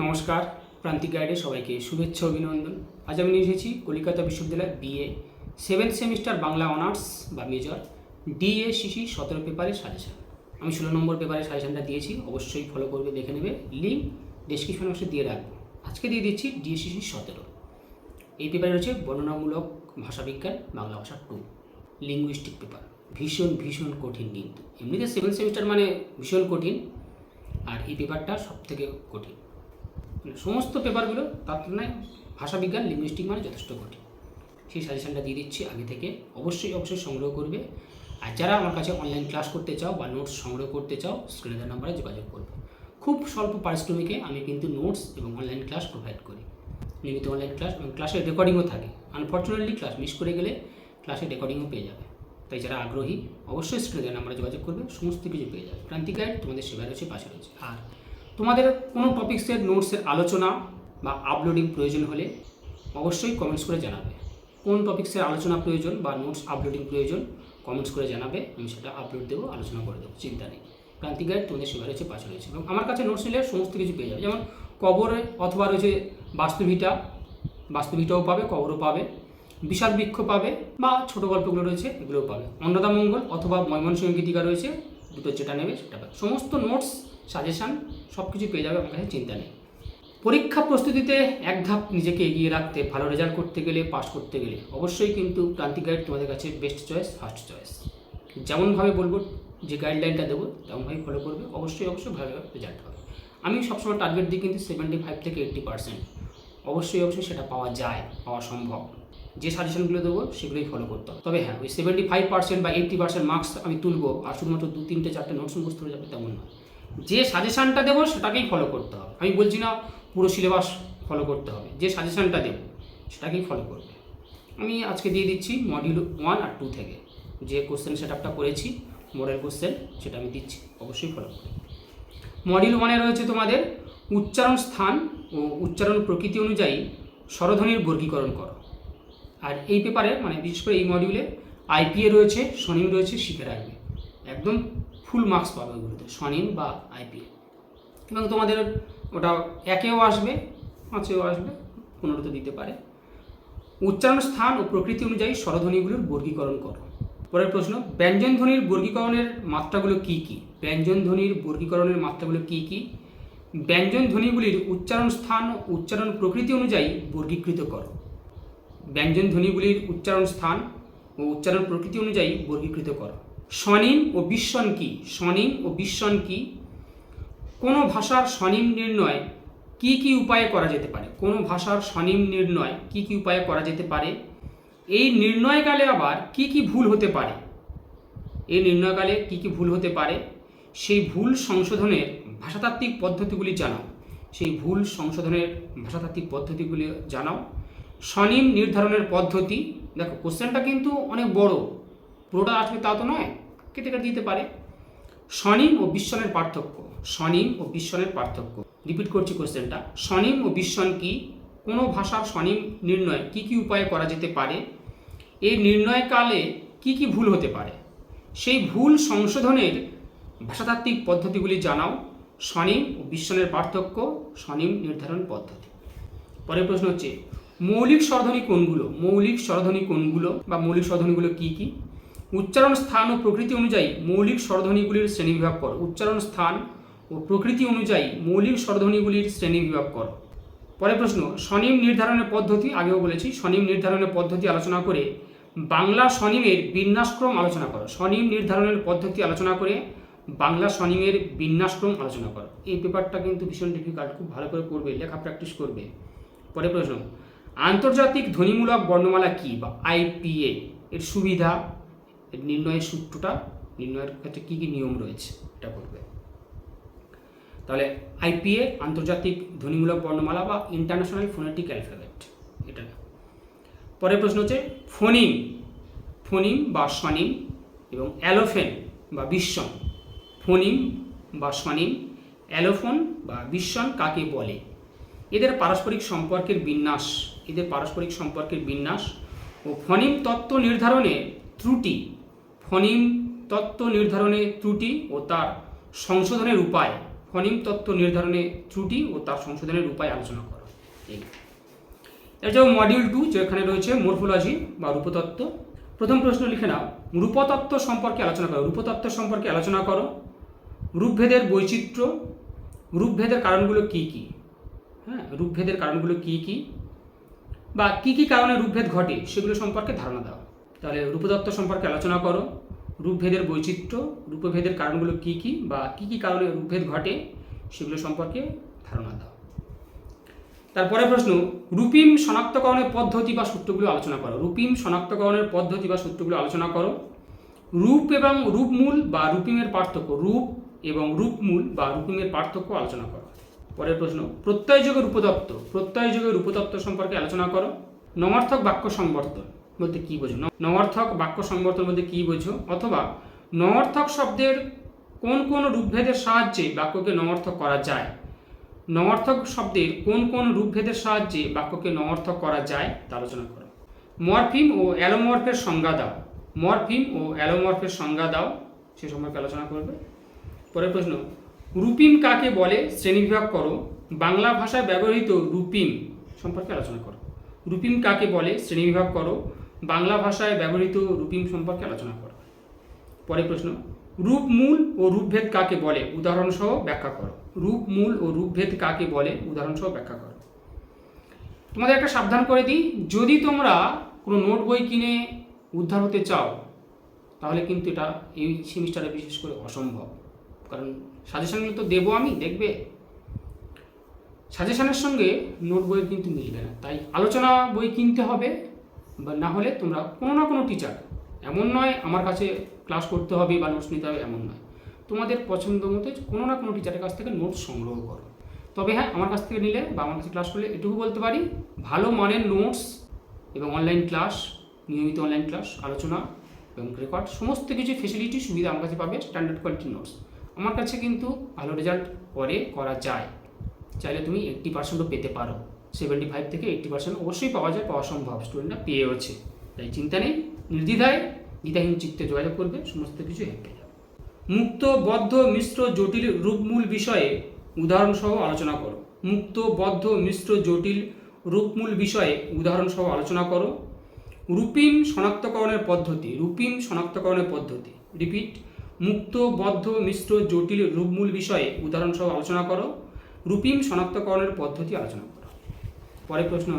নমস্কার, প্রান্তিক গাইডে সবাইকে শুভেচ্ছা অভিনন্দন। আজ আমি নিয়ে এসেছি কলকাতা বিশ্ববিদ্যালয় BA 7th semester Bangla honours বা মেজর ডিএসসিসি 17 পেপারের সাজেশন। আমি 16 নম্বর পেপারের সাজেশনটা দিয়েছি, অবশ্যই ফলো করবে, দেখে নেবে। লিঙ্ক ডেসক্রিপশন বক্সে দিয়ে রাখবো। আজকে দিয়ে দিচ্ছি ডিএসসিসি 17। এই পেপারে রয়েছে বর্ণনামূলক ভাষাবিজ্ঞান বাংলা ভাষা 2 লিঙ্গুইস্টিক পেপার। ভীষণ কঠিন, কিন্তু এমনিতে 7th সেমিস্টার মানে ভীষণ কঠিন, আর এই পেপারটা সব থেকে কঠিন। সমস্ত পেপারগুলো তার তুলনায় ভাষাবিজ্ঞান লিঙ্গুইস্টিক মানে যথেষ্ট কঠিন। সেই সাজেশনটা দিয়ে দিচ্ছি আগে থেকে, অবশ্যই সংগ্রহ করবে। আর যারা আমার কাছে অনলাইন ক্লাস করতে চাও বা নোটস সংগ্রহ করতে চাও, স্ক্রিনে দেওয়া নাম্বারে যোগাযোগ করবে। খুব স্বল্প পারিশ্রমিকে আমি কিন্তু নোটস এবং অনলাইন ক্লাস প্রোভাইড করি। নিয়মিত অনলাইন ক্লাস এবং ক্লাসের রেকর্ডিংও থাকে। আনফর্চুনেটলি ক্লাস মিস করে গেলে ক্লাসের রেকর্ডিংও পেয়ে যাবে। তাই যারা আগ্রহী অবশ্যই স্ক্রিনে দেওয়া নাম্বারে যোগাযোগ করবে, সমস্ত কিছু পেয়ে যাবে। প্রান্তিক গাইড তোমাদের সেবায় রয়েছে, পাশে রয়েছে। আর তোমাদের কোনো টপিক্সের নোটসের আলোচনা বা আপলোডিং প্রয়োজন হলে অবশ্যই কমেন্টস করে জানাবে। কোন টপিক্সের আলোচনা প্রয়োজন বা নোটস আপলোডিং প্রয়োজন কমেন্টস করে জানাবে, আমি সেটা আপলোড দেবো, আলোচনা করে দেবো, চিন্তা নেই। প্রান্তিক গাইড তোমাদের সেবা রয়েছে, পাশে রয়েছে। এবং আমার কাছে নোটস নিলে সমস্ত কিছু পেয়ে যাবে, যেমন কবরে অথবা রয়েছে বাস্তুভিটাও পাবে, কবরও পাবে, বিশাল বৃক্ষ পাবে, বা ছোটো গল্পগুলো রয়েছে এগুলোও পাবে। অন্নদামঙ্গল অথবা ময়মনসিংহ গীতিকা রয়েছে, দুটো যেটা নেবে সেটা পাবে। সমস্ত নোটস সাজেশান সব কিছু পেয়ে যাবে, আমার কাছে চিন্তা নেই। পরীক্ষা প্রস্তুতিতে এক ধাপ নিজেকে এগিয়ে রাখতে, ভালো রেজাল্ট করতে গেলে, পাস করতে গেলে অবশ্যই কিন্তু প্রান্তিক গাইড তোমাদের কাছে বেস্ট চয়েস, ফার্স্ট চয়েস। যেমনভাবে বলবো, যে গাইডলাইনটা দেবো তেমনভাবেই ফলো করবে, অবশ্যই ভালো রেজাল্ট হবে। আমি সবসময় টার্গেট দিই কিন্তু 75 থেকে 80%। অবশ্যই সেটা পাওয়া যায়, পাওয়া সম্ভব। যে সাজেশনগুলো দেবো সেগুলোই ফলো করতে হবে। তবে হ্যাঁ, ওই 75% বা 80% মার্কস আমি তুলবো আর শুধুমাত্র 2-3-4টে নোটস মুখস্থ হয়ে যাবে তেমন নয়। যে সাজেশানটা দেবো সেটাকেই ফলো করতে হবে। আমি বলছি না পুরো সিলেবাস ফলো করতে হবে, যে সাজেশানটা দেবো সেটাকেই ফলো করবে। আমি আজকে দিয়ে দিচ্ছি মডিউল 1 আর 2 থেকে যে কোশ্চেন সেটআপটা করেছি, মডেল কোশ্চেন, সেটা আমি দিচ্ছি, অবশ্যই ফলো করবে। মডিউল 1-এ রয়েছে তোমাদের উচ্চারণ স্থান ও উচ্চারণ প্রকৃতি অনুযায়ী স্বরধ্বনির বর্গীকরণ করো। আর এই পেপারে মানে বিশেষ করে এই মডিউলে আইপিএ রয়েছে, স্বনিম রয়েছে, শিখে রাখবে। একদম ফুল মার্কস পাবে ওগুলোতে, স্বনিম বা আইপিএ। এবং তোমাদের ওটা 1-এও আসবে, 5-এও আসবে, 15-তে দিতে পারে। উচ্চারণ স্থান ও প্রকৃতি অনুযায়ী স্বরধ্বনিগুলোর বর্গীকরণ করো। পরের প্রশ্ন, ব্যঞ্জনধ্বনির বর্গীকরণের মাত্রাগুলো কী কী? ব্যঞ্জনধ্বনির বর্গীকরণের মাত্রাগুলো কী কী? ব্যঞ্জনধ্বনিগুলির উচ্চারণ স্থান ও উচ্চারণ প্রকৃতি অনুযায়ী বর্গীকৃত করো। ব্যঞ্জনধ্বনিগুলির উচ্চারণ স্থান ও উচ্চারণ প্রকৃতি অনুযায়ী বর্গীকৃত করো। স্বনিম ও বিস্বন কী? স্বনিম ও বিস্বন কী? কোনো ভাষার স্বনিম নির্ণয় কী কী উপায়ে করা যেতে পারে? কোনো ভাষার স্বনিম নির্ণয় কী কী উপায়ে করা যেতে পারে? এই নির্ণয়কালে আবার কী কী ভুল হতে পারে? এই নির্ণয়কালে কী কী ভুল হতে পারে? সেই ভুল সংশোধনের ভাষাতাত্ত্বিক পদ্ধতিগুলি জানাও। সেই ভুল সংশোধনের ভাষাতাত্ত্বিক পদ্ধতিগুলি জানাও। স্বনিম নির্ধারণের পদ্ধতি, দেখো কোশ্চেনটা কিন্তু অনেক বড়, পুরোটা আসবে তা তো নয়, কেটে দিতে পারে। স্বনিম ও বিস্বনের পার্থক্য। স্বনিম ও বিস্বনের পার্থক্য, রিপিট করছি কোশ্চেনটা। স্বনিম ও বিস্বন কি? কোনো ভাষার স্বনিম নির্ণয় কী কী উপায়ে করা যেতে পারে? এই নির্ণয়কালে কী কী ভুল হতে পারে? সেই ভুল সংশোধনের ভাষাতাত্ত্বিক পদ্ধতিগুলি জানাও। স্বনিম ও বিস্বনের পার্থক্য, স্বনিম নির্ধারণ পদ্ধতি। পরের প্রশ্ন হচ্ছে, মৌলিক স্বরধ্বনি কোনগুলো? মৌলিক স্বরধ্বনি কোনগুলো বা মৌলিক স্বরধ্বনিগুলো কী কী? উচ্চারণ স্থান ও প্রকৃতি অনুযায়ী মৌলিক স্বরধ্বনিগুলির শ্রেণীবিভাগ করো। উচ্চারণ স্থান ও প্রকৃতি অনুযায়ী মৌলিক স্বরধ্বনিগুলির শ্রেণীবিভাগ করো। পরের প্রশ্ন, স্বনিম নির্ধারণের পদ্ধতি, আগেও বলেছি, স্বনিম নির্ধারণের পদ্ধতি আলোচনা করে বাংলা স্বনিমের বিন্যাসক্রম আলোচনা করো। স্বনিম নির্ধারণের পদ্ধতি আলোচনা করে বাংলা স্বনিমের বিন্যাসক্রম আলোচনা করো। এই পেপারটা কিন্তু ভীষণ ডিফিকাল্ট, খুব ভালো করে পড়বে, লেখা প্র্যাকটিস করবে। পরের প্রশ্ন, আন্তর্জাতিক ধ্বনিমূলক বর্ণমালা কি বা আইপিএ এর সুবিধা, এর নির্ণয়ের সূত্রটা, নির্ণয়ের ক্ষেত্রে কী কী নিয়ম রয়েছে এটা করবে। তাহলে আইপিএ আন্তর্জাতিক ধ্বনিমূলক বর্ণমালা বা ইন্টারন্যাশনাল ফোনেটিক অ্যালফাবেট, এটা। পরের প্রশ্ন হচ্ছে ফোনিম, ফোনিম বা স্বনিম এবং অ্যালোফেন বা বিস্বন। ফোনিম বা স্বনিম, অ্যালোফোন বা বিস্বন কাকে বলে? এদের পারস্পরিক সম্পর্কের বিন্যাস, এদের পারস্পরিক সম্পর্কের বিন্যাস ও ফনিম তত্ত্ব নির্ধারণে ত্রুটি, ফনিম তত্ত্ব নির্ধারণে ত্রুটি ও তার সংশোধনের উপায়, ফনিম তত্ত্ব নির্ধারণে ত্রুটি ও তার সংশোধনের উপায় আলোচনা করো। এছাড়াও মডিউল 2 যেখানে রয়েছে মরফোলজি বা রূপতত্ত্ব। প্রথম প্রশ্ন লিখে নাও, রূপতত্ত্ব সম্পর্কে আলোচনা করো। রূপতত্ত্ব সম্পর্কে আলোচনা করো। রূপভেদের বৈচিত্র্য, রূপভেদের কারণগুলো কি কি, হ্যাঁ, রূপভেদের কারণগুলো কি কি বা কি কি কারণে রূপভেদ ঘটে সেগুলো সম্পর্কে ধারণা দাও। তাহলে রূপতত্ত্ব সম্পর্কে আলোচনা করো, রূপভেদের বৈচিত্র্য, রূপভেদের কারণগুলো কি কি বা কি কি কারণে রূপভেদ ঘটে সেগুলো সম্পর্কে ধারণা দাও। তারপরে প্রশ্ন, রূপিম শনাক্তকরণের পদ্ধতি বা সূত্রগুলো আলোচনা করো। রূপিম শনাক্তকরণের পদ্ধতি বা সূত্রগুলো আলোচনা করো। রূপ এবং রূপমূল বা রূপিমের পার্থক্য, রূপ এবং রূপমূল বা রূপিমের পার্থক্য আলোচনা করো। পরের প্রশ্ন, প্রত্যয়যোগের রূপতত্ত্ব, প্রত্যয়যোগের রূপতত্ত্ব সম্পর্কে আলোচনা করো। নবার্থক বাক্য সংবর্ধন বলতে কী বোঝো, নবার্থক বাক্য সংবর্ধন বলতে কী বোঝো, অথবা নবার্থক শব্দের কোন কোন রূপভেদের সাহায্যে বাক্যকে নবার্থক করা যায়। নবার্থক শব্দের কোন কোন রূপভেদের সাহায্যে বাক্যকে নবার্থক করা যায় তা আলোচনা করো। মরফিম ও অ্যালোমর্ফের সংজ্ঞা দাও। মরফিম ও অ্যালোমর্ফের সংজ্ঞা দাও, সে সম্পর্কে আলোচনা করবে। পরের প্রশ্ন, রূপিম কাকে বলে শ্রেণীবিভাগ করো। বাংলা ভাষায় ব্যবহৃত রূপিম সম্পর্কে আলোচনা করো। রূপিম কাকে বলে শ্রেণীবিভাগ করো। বাংলা ভাষায় ব্যবহৃত রূপিম সম্পর্কে আলোচনা করো। পরের প্রশ্ন, রূপমূল ও রূপভেদ কাকে বলে উদাহরণসহ ব্যাখ্যা করো। রূপমূল ও রূপভেদ কাকে বলে উদাহরণসহ ব্যাখ্যা করো। তোমাদের একটা সাবধান করে দিই, যদি তোমরা কোনো নোট বই কিনে উদ্ধার হতে চাও তাহলে কিন্তু এটা এই সেমিস্টারে বিশেষ করে অসম্ভব, কারণ সাজেশনগুলো তো দেবো আমি, দেখবে সাজেশনের সঙ্গে নোট বইয়ের কিন্তু মিলবে না। তাই আলোচনা বই কিনতে হবে, বা না হলে তোমরা কোনো না কোনো টিচার, এমন নয় আমার কাছে ক্লাস করতে হবে বা নোটস নিতে হবে, এমন নয়, তোমাদের পছন্দ মতো কোনো না কোনো টিচারের কাছ থেকে নোটস সংগ্রহ করো। তবে হ্যাঁ, আমার কাছ থেকে নিলে বা আমার কাছে ক্লাস করলে এটুকু বলতে পারি, ভালো মানের নোটস এবং অনলাইন ক্লাস, নিয়মিত অনলাইন ক্লাস, আলোচনা এবং রেকর্ড, সমস্ত কিছু ফেসিলিটি সুবিধা আমার কাছে পাবে। স্ট্যান্ডার্ড কোয়ালিটির নোটস আমার কাছে কিন্তু ভালো রেজাল্ট পরে করা যায়। চাইলে তুমি 80%ও পেতে পারো, 75 থেকে 80% অবশ্যই পাওয়া যায়, পাওয়া সম্ভব, স্টুডেন্টরা পেয়েওছে। তাই চিন্তা নেই, নির্দ্বিধায় দ্বিধাহীন চিত্তে যোগাযোগ করবে, সমস্ত কিছু পেয়ে যাবে। মুক্ত, বদ্ধ, মিশ্র, জটিল রূপমূল বিষয়ে উদাহরণসহ আলোচনা করো। মুক্ত, বদ্ধ, মিশ্র, জটিল রূপমূল বিষয়ে উদাহরণসহ আলোচনা করো। রূপিম শনাক্তকরণের পদ্ধতি, রূপিম শনাক্তকরণের পদ্ধতি, রিপিট, মুক্ত, বদ্ধ, মিশ্র, জটিল রূপমূল বিষয়ে উদাহরণসহ আলোচনা করো। রূপিম শনাক্তকরণের পদ্ধতি আলোচনা করো। পরের প্রশ্ন,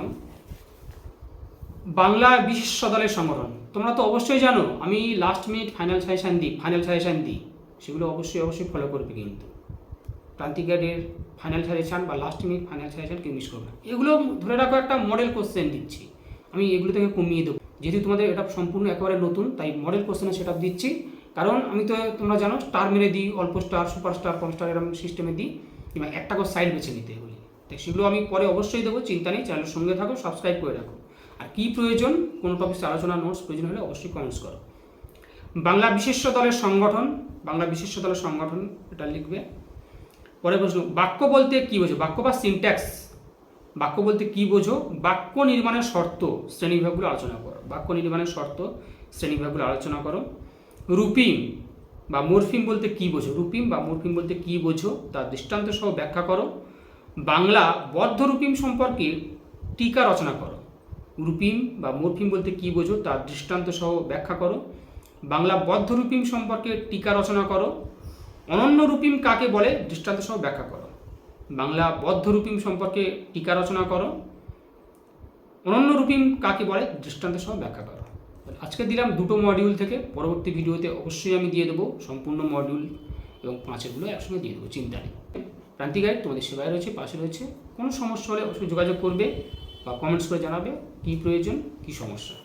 বাংলা বিশেষ্য দলের সংগঠন। তোমরা তো অবশ্যই জানো আমি লাস্ট মিনিট ফাইনাল সাজেশান দিই, সেগুলো অবশ্যই ফলো করবে। কিন্তু প্রান্তিক গাইডের ফাইনাল সাজেশান বা লাস্ট মিনিট ফাইনাল সাজেশান কেউ মিস করবে না। এগুলো ধরে রাখো একটা মডেল কোশ্চেন দিচ্ছি, আমি এগুলো থেকে কমিয়ে দেবো, যেহেতু তোমাদের এটা সম্পূর্ণ একেবারে নতুন, তাই মডেল কোশ্চেনে সেট আপ দিচ্ছি। কারণ আমি তো তোমরা জানো স্টার মেরে দিই, অল্প স্টার, সুপার স্টার, কম স্টার, এরকম সিস্টেমে দিই, কিংবা একটা করে সাইড বেছে নিতে বলি। তাই সেগুলো আমি পরে অবশ্যই দেবো, চিন্তা নেই। চ্যানেলের সঙ্গে থাকো, সাবস্ক্রাইব করে রাখো। আর কী প্রয়োজন, কোনো টপিক আলোচনা, নোটস প্রয়োজন হলে অবশ্যই কমেন্টস করো। বাংলা বিশেষ্য দলের সংগঠন, বাংলা বিশেষ্য দলের সংগঠন এটা লিখবে। পরে প্রশ্ন, বাক্য বলতে কী বোঝো। বাক্য বা সিনট্যাক্স, বাক্য বলতে কী বোঝো। বাক্য নির্মাণের শর্ত, শ্রেণীবিভাগগুলো আলোচনা করো। বাক্য নির্মাণের শর্ত, শ্রেণীবিভাগগুলো আলোচনা করো। রূপিম বা মরফিম বলতে কী বোঝো। রূপিম বা মরফিম বলতে কী বোঝো তার দৃষ্টান্ত সহ ব্যাখ্যা করো। বাংলা বদ্ধ রূপিম সম্পর্কে টিকা রচনা করো। রূপিম বা মরফিম বলতে কী বোঝো তার দৃষ্টান্ত সহ ব্যাখ্যা করো। বাংলা বদ্ধ রূপিম সম্পর্কে টিকা রচনা করো। অনন্য রূপিম কাকে বলে দৃষ্টান্ত সহ ব্যাখ্যা করো। বাংলা বদ্ধ রূপিম সম্পর্কে টিকা রচনা করো। অনন্য রূপিম কাকে বলে দৃষ্টান্ত সহ ব্যাখ্যা করো। আজকে দিলাম দুটো মডিউল থেকে, পরবর্তী ভিডিওতে অবশ্যই আমি দিয়ে দেবো সম্পূর্ণ মডিউল এবং 5-এরগুলো একসঙ্গে দিয়ে দেবো, চিন্তা নেই। প্রান্তিক গাইড তোমাদের সেবায় রয়েছে, পাশে রয়েছে। কোনো সমস্যা হলে অবশ্যই যোগাযোগ করবে বা কমেন্টস করে জানাবে কী প্রয়োজন, কী সমস্যা।